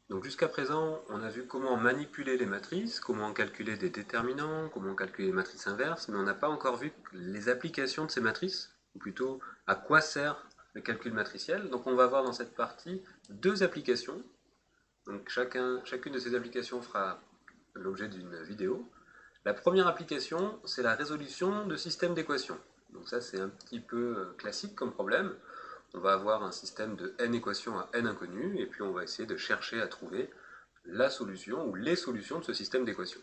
Donc jusqu'à présent, on a vu comment manipuler les matrices, comment calculer des déterminants, comment calculer les matrices inverses, mais on n'a pas encore vu les applications de ces matrices, ou plutôt à quoi sert le calcul matriciel. Donc on va voir dans cette partie deux applications. Donc chacune de ces applications fera l'objet d'une vidéo. La première application, c'est la résolution de systèmes d'équations. Donc ça, c'est un petit peu classique comme problème. On va avoir un système de n équations à n inconnues, et puis on va essayer de chercher à trouver la solution ou les solutions de ce système d'équations.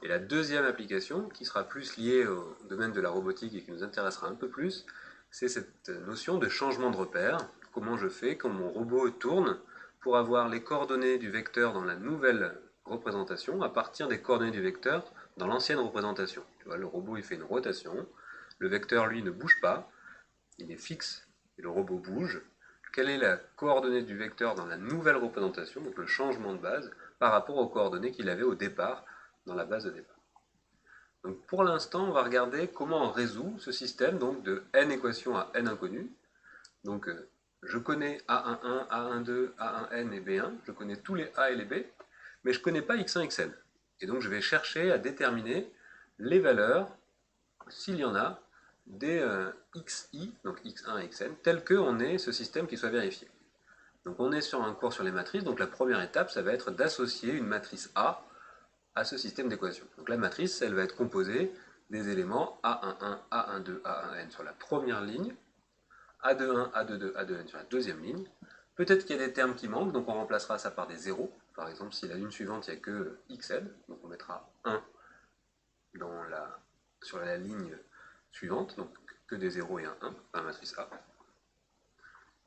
Et la deuxième application, qui sera plus liée au domaine de la robotique et qui nous intéressera un peu plus, c'est cette notion de changement de repère. Comment je fais quand mon robot tourne pour avoir les coordonnées du vecteur dans la nouvelle représentation à partir des coordonnées du vecteur dans l'ancienne représentation. Tu vois, le robot il fait une rotation, le vecteur lui ne bouge pas, il est fixe et le robot bouge. Quelle est la coordonnée du vecteur dans la nouvelle représentation, donc le changement de base, par rapport aux coordonnées qu'il avait au départ dans la base de départ. Donc pour l'instant, on va regarder comment on résout ce système donc de n équations à n inconnues. Donc je connais A11, A12, A1n et B1, je connais tous les A et les B, mais je ne connais pas x1, xn. Et donc je vais chercher à déterminer les valeurs, s'il y en a, des xi, donc x1 et xn, tel qu'on ait ce système qui soit vérifié. Donc on est sur un cours sur les matrices, donc la première étape, ça va être d'associer une matrice A à ce système d'équations. Donc la matrice, elle va être composée des éléments A11, A12, A1n sur la première ligne, A21, A22, A2n sur la deuxième ligne. Peut-être qu'il y a des termes qui manquent, donc on remplacera ça par des zéros. Par exemple, si la ligne suivante, il n'y a que xn, donc on mettra 1 sur la ligne suivante, donc que des zéros et un 1 dans la matrice A.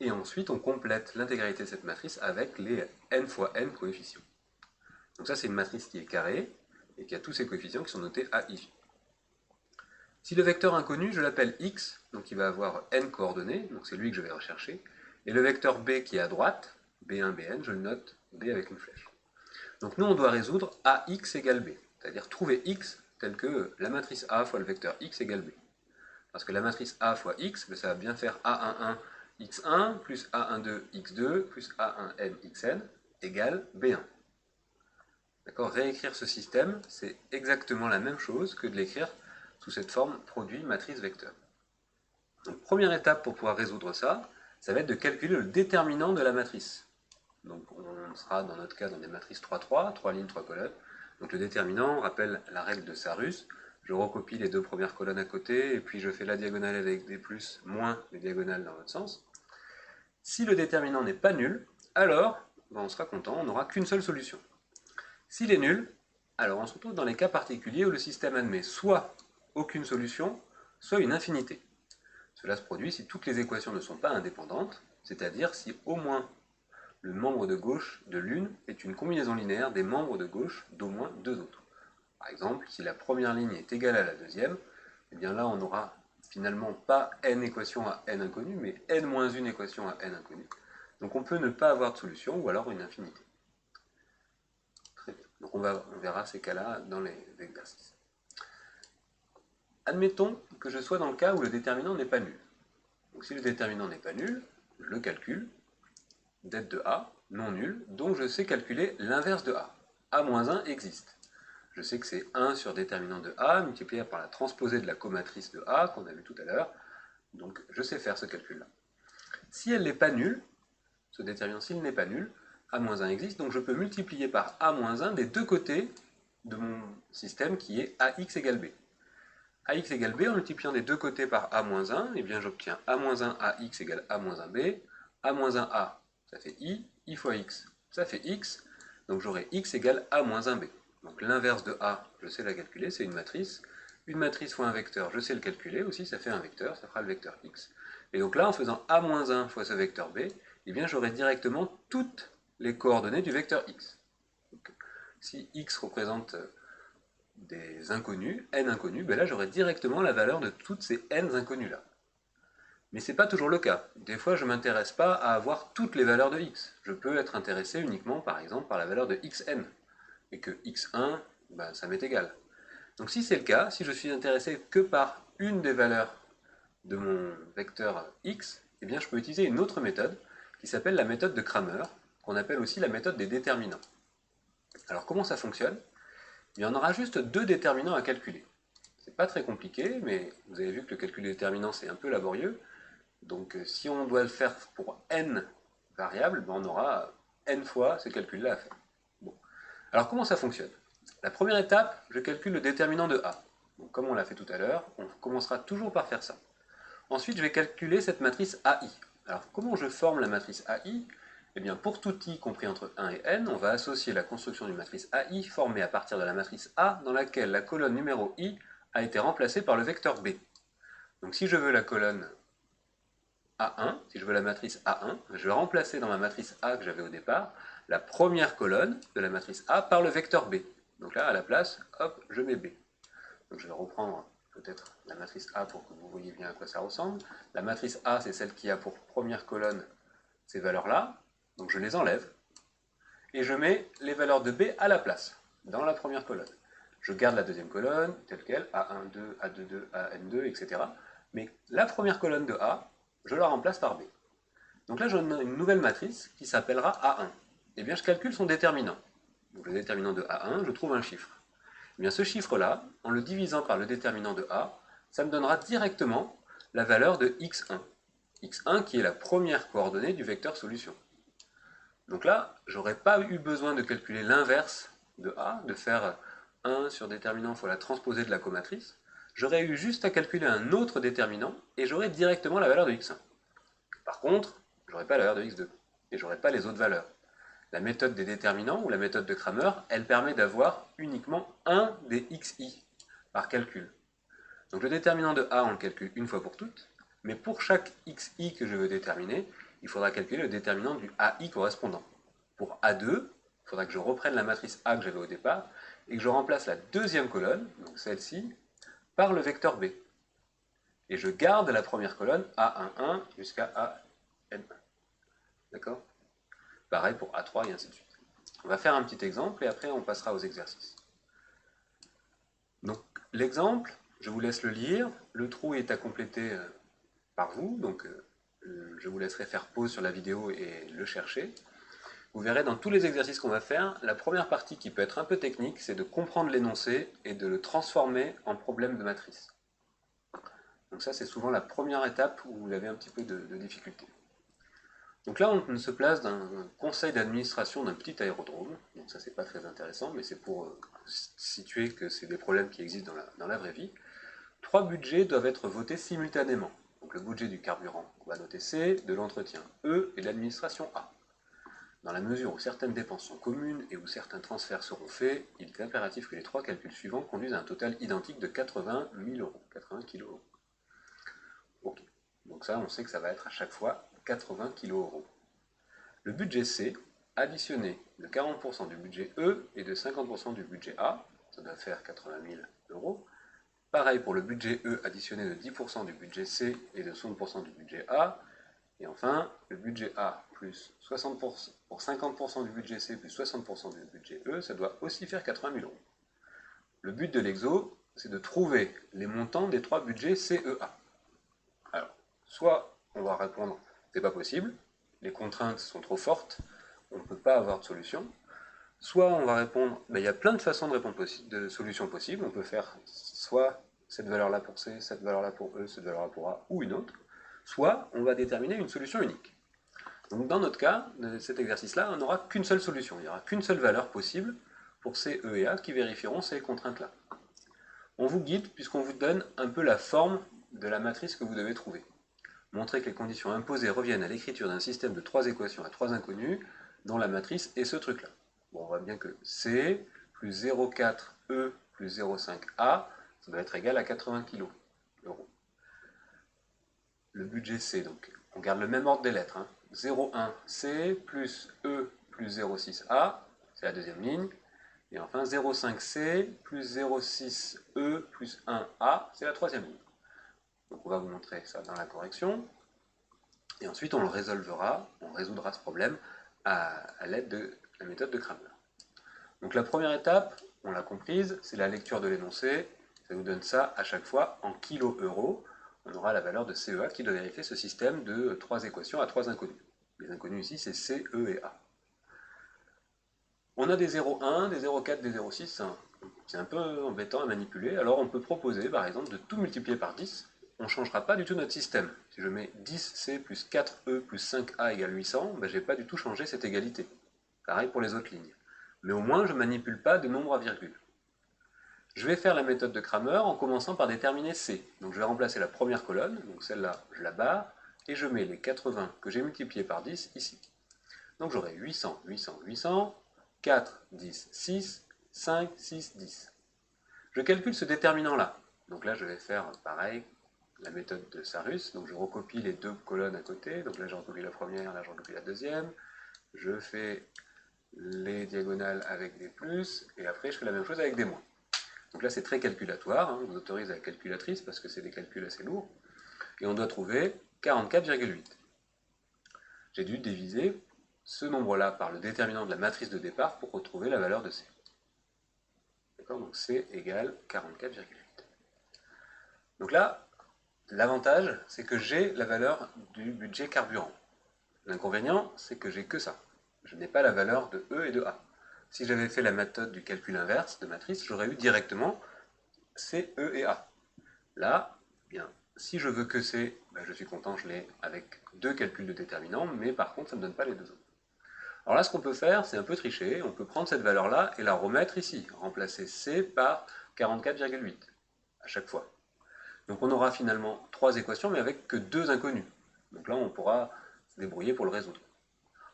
Et ensuite, on complète l'intégralité de cette matrice avec les n fois n coefficients. Donc ça, c'est une matrice qui est carrée et qui a tous ses coefficients qui sont notés à i. Si le vecteur inconnu, je l'appelle x, donc il va avoir n coordonnées, donc c'est lui que je vais rechercher, et le vecteur b qui est à droite, b1, bn, je le note b avec une flèche. Donc nous, on doit résoudre ax égale b, c'est-à-dire trouver x tel que la matrice A fois le vecteur x égale b. Parce que la matrice A fois x, ça va bien faire A11 x1 plus A12 x2 plus A1n xn égale b1. D'accord. Réécrire ce système, c'est exactement la même chose que de l'écrire sous cette forme produit matrice vecteur. Donc première étape pour pouvoir résoudre ça, ça va être de calculer le déterminant de la matrice. Donc on sera dans notre cas dans des matrices 3-3, 3 lignes, 3 colonnes. Donc le déterminant, on rappelle la règle de Sarus. Je recopie les deux premières colonnes à côté, et puis je fais la diagonale avec des plus, moins les diagonales dans l'autre sens. Si le déterminant n'est pas nul, alors on sera content, on n'aura qu'une seule solution. S'il est nul, alors on se retrouve dans les cas particuliers où le système admet soit aucune solution, soit une infinité. Cela se produit si toutes les équations ne sont pas indépendantes, c'est-à-dire si au moins le membre de gauche de l'une est une combinaison linéaire des membres de gauche d'au moins deux autres. Par exemple, si la première ligne est égale à la deuxième, eh bien là on n'aura finalement pas n équations à n inconnues, mais n-1 équation à n inconnues. Donc on peut ne pas avoir de solution, ou alors une infinité. Très bien. Donc on verra ces cas-là dans les exercices. Admettons que je sois dans le cas où le déterminant n'est pas nul. Donc si le déterminant n'est pas nul, je le calcule, det de A, non nul, donc je sais calculer l'inverse de A. A-1 existe. Je sais que c'est 1 sur déterminant de A multiplié par la transposée de la comatrice de A qu'on a vu tout à l'heure. Donc je sais faire ce calcul-là. Si elle n'est pas nulle, ce déterminant, s'il n'est pas nul, A-1 existe, donc je peux multiplier par A-1 des deux côtés de mon système qui est AX égale B. AX égale B, en multipliant des deux côtés par A-1, eh bien j'obtiens A-1 AX égale A-1B, A-1A, ça fait I fois X, ça fait X, donc j'aurai X égale A-1B. Donc l'inverse de A, je sais la calculer, c'est une matrice. Une matrice fois un vecteur, je sais le calculer aussi, ça fait un vecteur, ça fera le vecteur X. Et donc là, en faisant A-1 fois ce vecteur B, eh bien j'aurai directement toutes les coordonnées du vecteur X. Donc, si X représente des inconnus, n inconnus, ben là j'aurai directement la valeur de toutes ces n inconnus là. Mais c'est pas toujours le cas. Des fois je ne m'intéresse pas à avoir toutes les valeurs de x. Je peux être intéressé uniquement par exemple par la valeur de xn. Et que x1, ben, ça m'est égal. Donc si c'est le cas, si je suis intéressé que par une des valeurs de mon vecteur x, eh bien je peux utiliser une autre méthode qui s'appelle la méthode de Cramer, qu'on appelle aussi la méthode des déterminants. Alors comment ça fonctionne? Il y en aura juste deux déterminants à calculer. C'est pas très compliqué, mais vous avez vu que le calcul des déterminants c'est un peu laborieux. Donc si on doit le faire pour n variables, ben, on aura n fois ces calculs-là à faire. Bon. Alors comment ça fonctionne? La première étape, je calcule le déterminant de A. Donc, comme on l'a fait tout à l'heure, on commencera toujours par faire ça. Ensuite, je vais calculer cette matrice AI. Alors comment je forme la matrice AI? Eh bien, pour tout i compris entre 1 et n, on va associer la construction d'une matrice AI formée à partir de la matrice A dans laquelle la colonne numéro i a été remplacée par le vecteur B. Donc si je veux la colonne A1, si je veux la matrice A1, je vais remplacer dans ma matrice A que j'avais au départ la première colonne de la matrice A par le vecteur B. Donc là, à la place, hop, je mets B. Donc je vais reprendre peut-être la matrice A pour que vous voyez bien à quoi ça ressemble. La matrice A, c'est celle qui a pour première colonne ces valeurs-là. Donc je les enlève. Et je mets les valeurs de B à la place, dans la première colonne. Je garde la deuxième colonne, telle qu'elle, A12, A22, AN2, etc. Mais la première colonne de A, je la remplace par B. Donc là, j'ai une nouvelle matrice qui s'appellera A1. Eh bien, je calcule son déterminant. Donc le déterminant de A1, je trouve un chiffre. Eh bien, ce chiffre-là, en le divisant par le déterminant de A, ça me donnera directement la valeur de x1. x1 qui est la première coordonnée du vecteur solution. Donc là, j'aurais pas eu besoin de calculer l'inverse de A, de faire 1 sur déterminant fois la transposée de la comatrice. J'aurais eu juste à calculer un autre déterminant et j'aurais directement la valeur de x1. Par contre, j'aurais pas la valeur de x2 et j'aurais pas les autres valeurs. La méthode des déterminants, ou la méthode de Cramer, elle permet d'avoir uniquement un des xi par calcul. Donc le déterminant de A, on le calcule une fois pour toutes, mais pour chaque xi que je veux déterminer, il faudra calculer le déterminant du AI correspondant. Pour A2, il faudra que je reprenne la matrice A que j'avais au départ, et que je remplace la deuxième colonne, donc celle-ci, par le vecteur B. Et je garde la première colonne A11 jusqu'à AN1. D'accord? Pareil pour A3 et ainsi de suite. On va faire un petit exemple et après on passera aux exercices. Donc l'exemple, je vous laisse le lire. Le trou est à compléter par vous, donc je vous laisserai faire pause sur la vidéo et le chercher. Vous verrez dans tous les exercices qu'on va faire, la première partie qui peut être un peu technique, c'est de comprendre l'énoncé et de le transformer en problème de matrice. Donc ça, c'est souvent la première étape où vous avez un petit peu de difficulté. Donc là, on se place dans un conseil d'administration d'un petit aérodrome. Donc ça, c'est pas très intéressant, mais c'est pour situer que c'est des problèmes qui existent dans la vraie vie. 3 budgets doivent être votés simultanément. Donc le budget du carburant, on va noter C, de l'entretien E et de l'administration A. Dans la mesure où certaines dépenses sont communes et où certains transferts seront faits, il est impératif que les 3 calculs suivants conduisent à un total identique de 80 000 euros, 80 kg euros. Ok, donc ça, on sait que ça va être à chaque fois 80 kg euros. Le budget C, additionné de 40% du budget E et de 50% du budget A, ça doit faire 80 000 euros. Pareil pour le budget E additionné de 10% du budget C et de 60% du budget A. Et enfin, le budget A plus 60% pour 50% du budget C plus 60% du budget E, ça doit aussi faire 80 000 euros. Le but de l'exo, c'est de trouver les montants des 3 budgets CEA. Alors, soit on va répondre, c'est pas possible, les contraintes sont trop fortes, on ne peut pas avoir de solution. Soit on va répondre, il y a plein de façons de répondre de solutions possibles, on peut faire soit cette valeur-là pour C, cette valeur-là pour E, cette valeur-là pour A, ou une autre. Soit on va déterminer une solution unique. Donc dans notre cas, de cet exercice-là, on n'aura qu'une seule solution, il n'y aura qu'une seule valeur possible pour C, E et A qui vérifieront ces contraintes-là. On vous guide puisqu'on vous donne un peu la forme de la matrice que vous devez trouver. Montrer que les conditions imposées reviennent à l'écriture d'un système de 3 équations à 3 inconnus dont la matrice est ce truc-là. Bon, on voit bien que C plus 0,4E plus 0,5A, ça doit être égal à 80 kg euros. Le budget C, donc, on garde le même ordre des lettres. 0,1C plus E plus 0,6A, c'est la deuxième ligne. Et enfin 0,5C plus 0,6E plus 1A, c'est la troisième ligne. Donc on va vous montrer ça dans la correction. Et ensuite on le résolvera, on résoudra ce problème à l'aide de la méthode de Cramer. Donc la première étape, on l'a comprise, c'est la lecture de l'énoncé. Ça nous donne ça à chaque fois en kilo-euros. On aura la valeur de CEA qui doit vérifier ce système de 3 équations à 3 inconnus. Les inconnus ici, c'est C, E et A. On a des 0,1, des 0,4, des 0,6, hein. C'est un peu embêtant à manipuler, alors on peut proposer par exemple de tout multiplier par 10. On ne changera pas du tout notre système. Si je mets 10c plus 4e plus 5a égale 800, ben, je n'ai pas du tout changé cette égalité. Pareil pour les autres lignes. Mais au moins je ne manipule pas de nombres à virgule. Je vais faire la méthode de Cramer en commençant par déterminer C. Donc je vais remplacer la première colonne, donc celle-là je la barre, et je mets les 80 que j'ai multipliés par 10 ici. Donc j'aurai 800, 800, 800, 4, 10, 6, 5, 6, 10. Je calcule ce déterminant-là. Donc là je vais faire pareil, la méthode de Sarus. Donc je recopie les deux colonnes à côté. Donc là je recopie la première, là je recopie la deuxième. Je fais les diagonales avec des plus, et après je fais la même chose avec des moins. Donc là c'est très calculatoire, hein, je vous autorise à la calculatrice parce que c'est des calculs assez lourds. Et on doit trouver 44,8. J'ai dû diviser ce nombre-là par le déterminant de la matrice de départ pour retrouver la valeur de C. D'accord, donc C égale 44,8. Donc là, l'avantage, c'est que j'ai la valeur du budget carburant. L'inconvénient, c'est que j'ai que ça. Je n'ai pas la valeur de E et de A. Si j'avais fait la méthode du calcul inverse de matrice, j'aurais eu directement C, E et A. Là, bien, si je veux que C, ben je suis content, je l'ai avec deux calculs de déterminants, mais par contre, ça ne me donne pas les deux autres. Alors là, ce qu'on peut faire, c'est un peu tricher. On peut prendre cette valeur-là et la remettre ici, remplacer C par 44,8 à chaque fois. Donc on aura finalement trois équations, mais avec que deux inconnus. Donc là, on pourra se débrouiller pour le résoudre.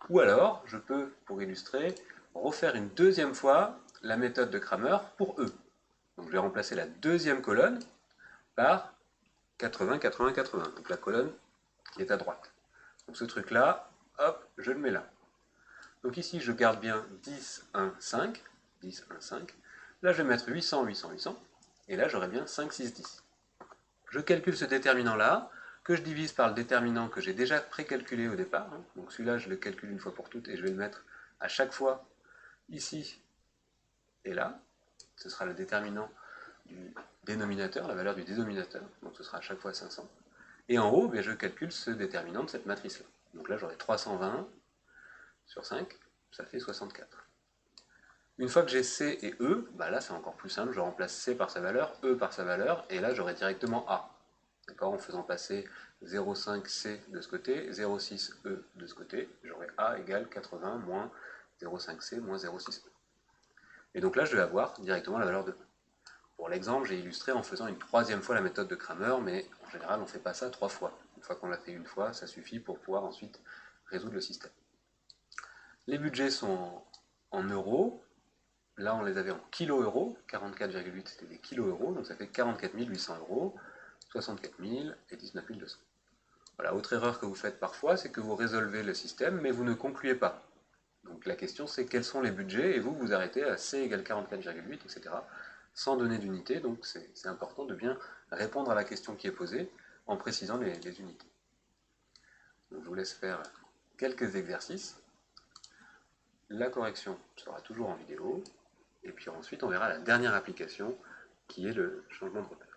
Ou alors, je peux, pour illustrer, refaire une deuxième fois la méthode de Cramer pour E. Donc je vais remplacer la deuxième colonne par 80, 80, 80. Donc la colonne qui est à droite. Donc ce truc-là, hop, je le mets là. Donc ici, je garde bien 10, 1, 5. 10, 1, 5. Là, je vais mettre 800, 800, 800. Et là, j'aurai bien 5, 6, 10. Je calcule ce déterminant-là, que je divise par le déterminant que j'ai déjà précalculé au départ. Donc celui-là, je le calcule une fois pour toutes et je vais le mettre à chaque fois ici et là. Ce sera le déterminant du dénominateur, la valeur du dénominateur. Donc ce sera à chaque fois 500. Et en haut, je calcule ce déterminant de cette matrice-là. Donc là, j'aurai 320 sur 5, ça fait 64. Une fois que j'ai C et E, là c'est encore plus simple, je remplace C par sa valeur, E par sa valeur, et là j'aurai directement A. D'accord, en faisant passer 0,5C de ce côté, 0,6E de ce côté, j'aurai A égale 80 moins 0,5C moins 0,6E. Et donc là je vais avoir directement la valeur de E. Pour l'exemple, j'ai illustré en faisant une troisième fois la méthode de Cramer, mais en général on ne fait pas ça trois fois. Une fois qu'on l'a fait une fois, ça suffit pour pouvoir ensuite résoudre le système. Les budgets sont en euros. Là, on les avait en kilo-euros. 44,8 c'était des kilo-euros, donc ça fait 44 800 euros, 64 000 et 19 200. Voilà, autre erreur que vous faites parfois, c'est que vous résolvez le système, mais vous ne concluez pas. Donc la question c'est quels sont les budgets, et vous vous arrêtez à C égale 44,8, etc., sans donner d'unité, donc c'est important de bien répondre à la question qui est posée en précisant les unités. Donc je vous laisse faire quelques exercices. La correction sera toujours en vidéo, et puis ensuite on verra la dernière application qui est le changement de repère.